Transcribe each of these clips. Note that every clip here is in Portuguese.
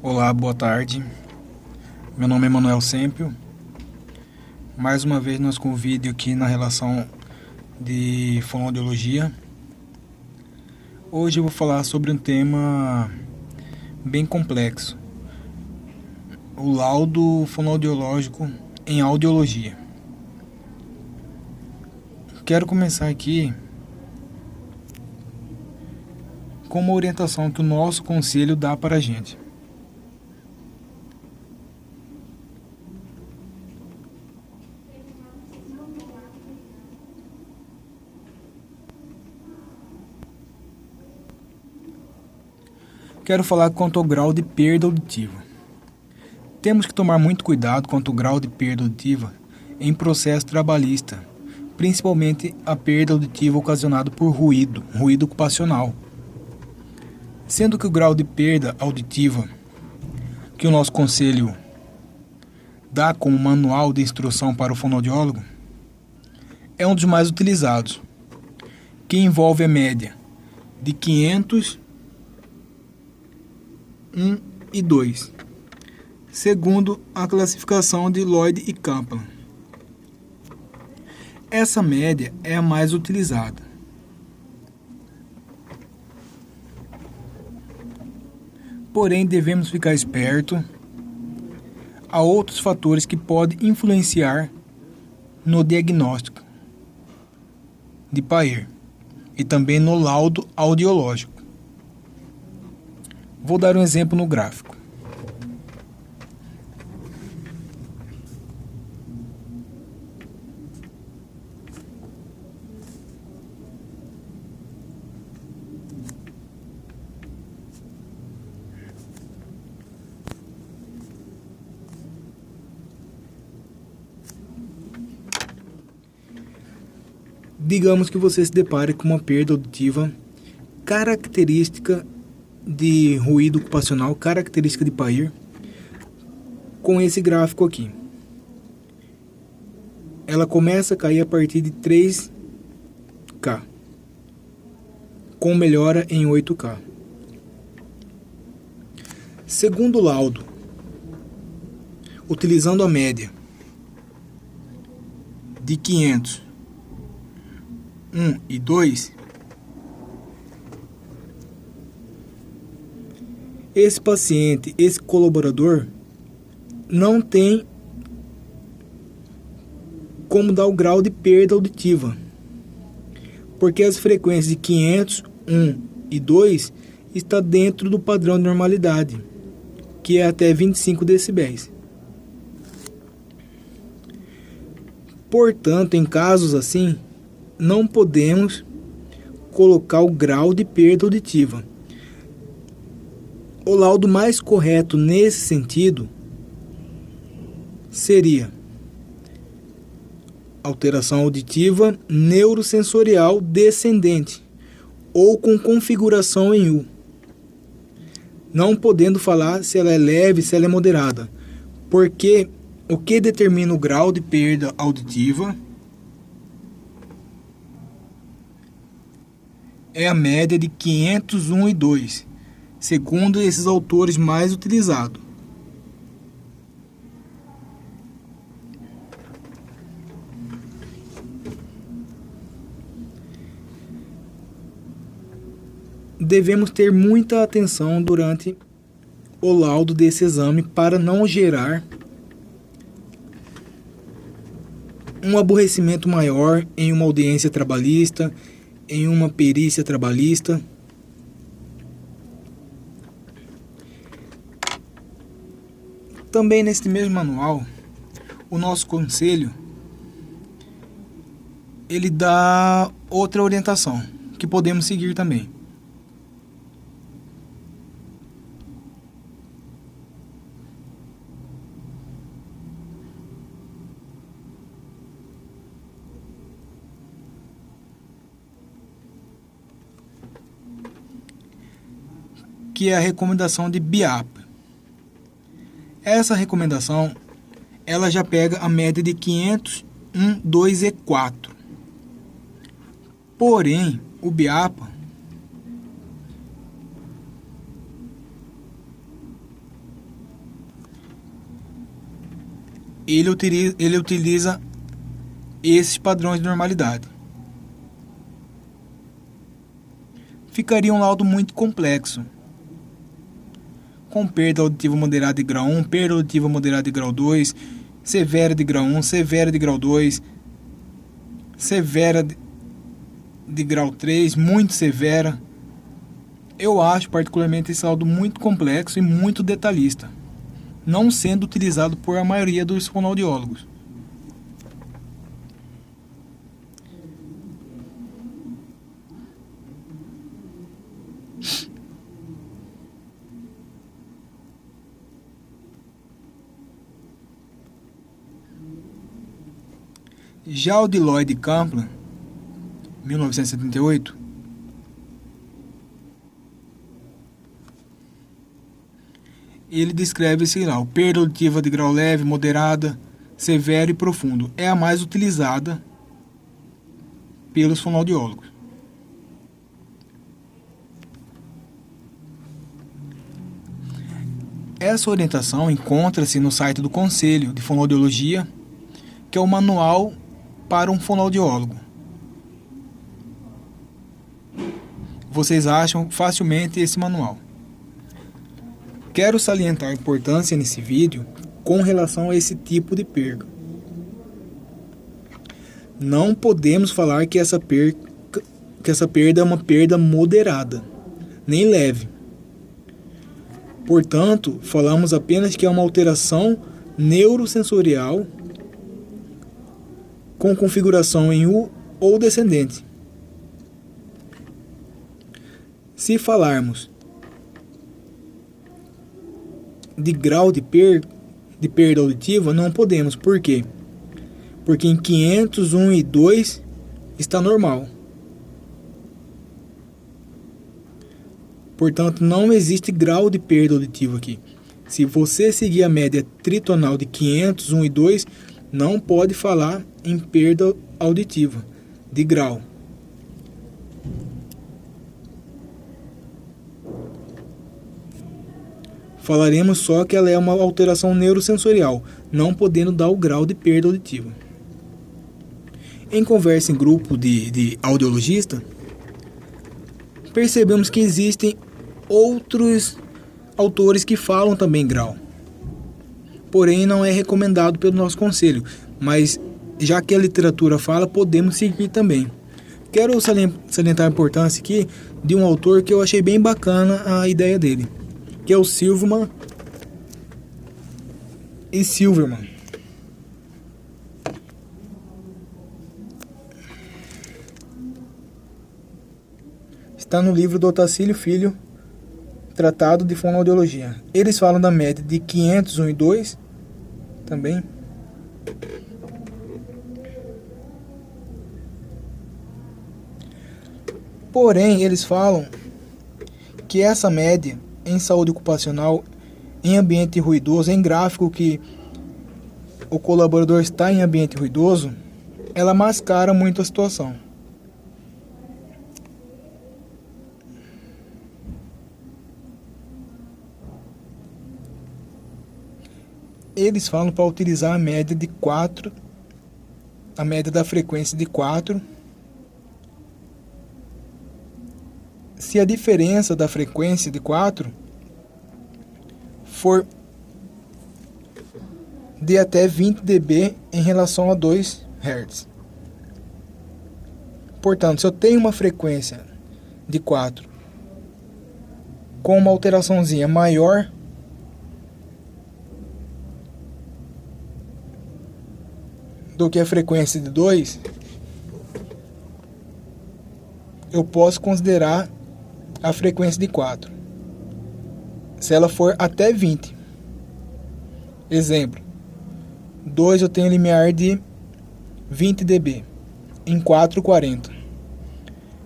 Olá, boa tarde. Meu nome é Manuel Sempio. Mais uma vez nós com o vídeo aqui na relação de fonoaudiologia. Hoje eu vou falar sobre um tema bem complexo: o laudo fonoaudiológico em audiologia. Quero começar aqui com uma orientação que o nosso conselho dá para a gente. Quero falar quanto ao grau de perda auditiva. Temos que tomar muito cuidado quanto ao grau de perda auditiva em processo trabalhista, principalmente a perda auditiva ocasionada por ruído ocupacional. Sendo que o grau de perda auditiva que o nosso conselho dá como manual de instrução para o fonoaudiólogo é um dos mais utilizados, que envolve a média de 500, 1 e 2, segundo a classificação de Lloyd e Kaplan. Essa média é a mais utilizada. Porém, devemos ficar esperto a outros fatores que podem influenciar no diagnóstico de PAIR e também no laudo audiológico. Vou dar um exemplo no gráfico. Digamos que você se depare com uma perda auditiva característica de ruído ocupacional, característica de PAIR, com esse gráfico aqui. Ela começa a cair a partir de 3K, com melhora em 8K. Segundo o laudo, utilizando a média de 500, 1 e 2, esse paciente, esse colaborador, não tem como dar o grau de perda auditiva, porque as frequências de 500, 1 e 2 está dentro do padrão de normalidade, que é até 25 decibéis. Portanto, em casos assim, não podemos colocar o grau de perda auditiva. O laudo mais correto nesse sentido seria alteração auditiva neurosensorial descendente ou com configuração em U. Não podendo falar se ela é leve, se ela é moderada, porque o que determina o grau de perda auditiva é a média de 500, 1 e 2, segundo esses autores mais utilizados. Devemos ter muita atenção durante o laudo desse exame para não gerar um aborrecimento maior em uma audiência trabalhista, em uma perícia trabalhista. Também neste mesmo manual, o nosso conselho ele dá outra orientação que podemos seguir também. Que é a recomendação de BIAP. Essa recomendação, ela já pega a média de 500, 1, 2 e 4. Porém, o BIAPA, ele utiliza esses padrões de normalidade. Ficaria um laudo muito complexo, com perda auditiva moderada de grau 1, perda auditiva moderada de grau 2, severa de grau 1, severa de grau 2, severa de grau 3, muito severa. Eu acho particularmente esse laudo muito complexo e muito detalhista, não sendo utilizado por a maioria dos fonoaudiólogos. Já o de Lloyd e Kaplan, 1978, ele descreve esse grau: perda auditiva de grau leve, moderada, severo e profundo. É a mais utilizada pelos fonoaudiólogos. Essa orientação encontra-se no site do Conselho de Fonoaudiologia, que é o manual para um fonoaudiólogo. Vocês acham facilmente esse manual. Quero salientar a importância nesse vídeo com relação a esse tipo de perda. Não podemos falar que essa perda é uma perda moderada, nem leve. Portanto, falamos apenas que é uma alteração neurosensorial com configuração em U ou descendente. Se falarmos de grau de perda auditiva, não podemos. Por quê? Porque em 500, 1 e 2 está normal. Portanto, não existe grau de perda auditiva aqui. Se você seguir a média tritonal de 500, 1 e 2, não pode falar em perda auditiva de grau. Falaremos só que ela é uma alteração neurosensorial, não podendo dar o grau de perda auditiva. Em conversa em grupo de audiologista, percebemos que existem outros autores que falam também grau. Porém, não é recomendado pelo nosso conselho, mas já que a literatura fala, podemos seguir também. Quero salientar a importância aqui de um autor que eu achei bem bacana a ideia dele, que é o Silverman e Silverman. Está no livro do Otacílio Filho, Tratado de Fonoaudiologia. Eles falam da média de 500, 1 e 2 também. Porém, eles falam que essa média em saúde ocupacional, em ambiente ruidoso, em gráfico que o colaborador está em ambiente ruidoso, ela mascara muito a situação. Eles falam para utilizar a média de 4, a média da frequência de 4. Se a diferença da frequência de 4 for de até 20 dB em relação a 2 Hz. Portanto, se eu tenho uma frequência de 4 com uma alteraçãozinha maior do que a frequência de 2, eu posso considerar a frequência de 4. Se ela for até 20. Exemplo. 2 eu tenho limiar de 20 dB. Em 4, 40.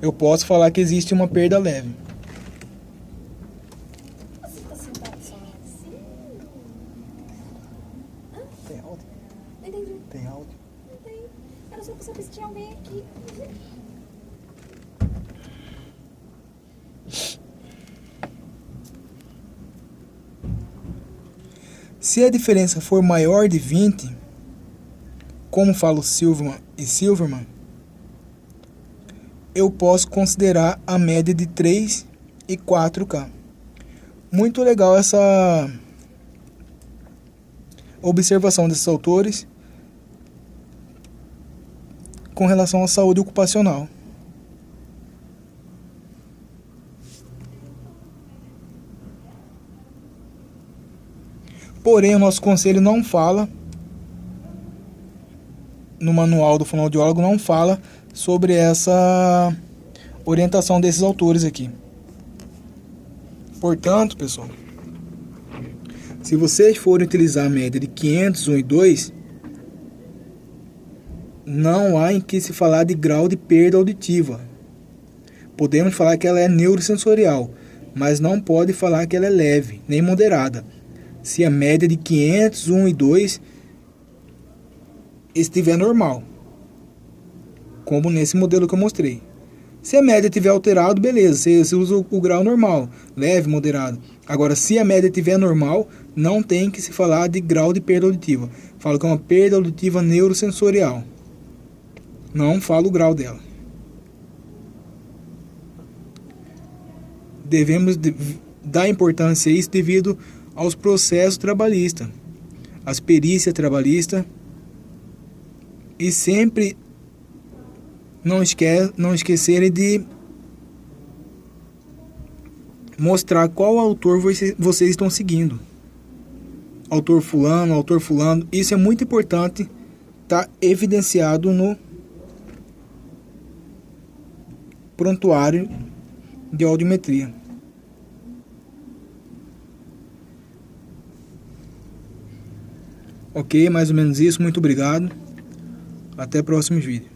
Eu posso falar que existe uma perda leve. Você está sentado só assim? Tem áudio? Não entendi. Tem áudio? Não tem. Era só pra saber se tinha alguém aqui. Se a diferença for maior de 20, como falo Silverman e Silverman, eu posso considerar a média de 3 e 4K. Muito legal essa observação desses autores com relação à saúde ocupacional. Porém, o nosso conselho não fala, no manual do fonoaudiólogo, não fala sobre essa orientação desses autores aqui. Portanto, pessoal, se vocês forem utilizar a média de 500, 1 e 2, não há em que se falar de grau de perda auditiva. Podemos falar que ela é neurosensorial, mas não pode falar que ela é leve, nem moderada. Se a média de 500, 1 e 2 estiver normal, como nesse modelo que eu mostrei. Se a média estiver alterado, beleza, você usa o grau normal, leve, moderado. Agora, se a média estiver normal, não tem que se falar de grau de perda auditiva. Falo que é uma perda auditiva neurosensorial. Não falo o grau dela. Devemos dar importância a isso devido aos processos trabalhistas, às perícias trabalhistas, e sempre não esquecerem de mostrar qual autor vocês estão seguindo. Autor fulano, autor fulano. Isso é muito importante, tá evidenciado no prontuário de audiometria. Ok, mais ou menos isso. Muito obrigado. Até próximos vídeos.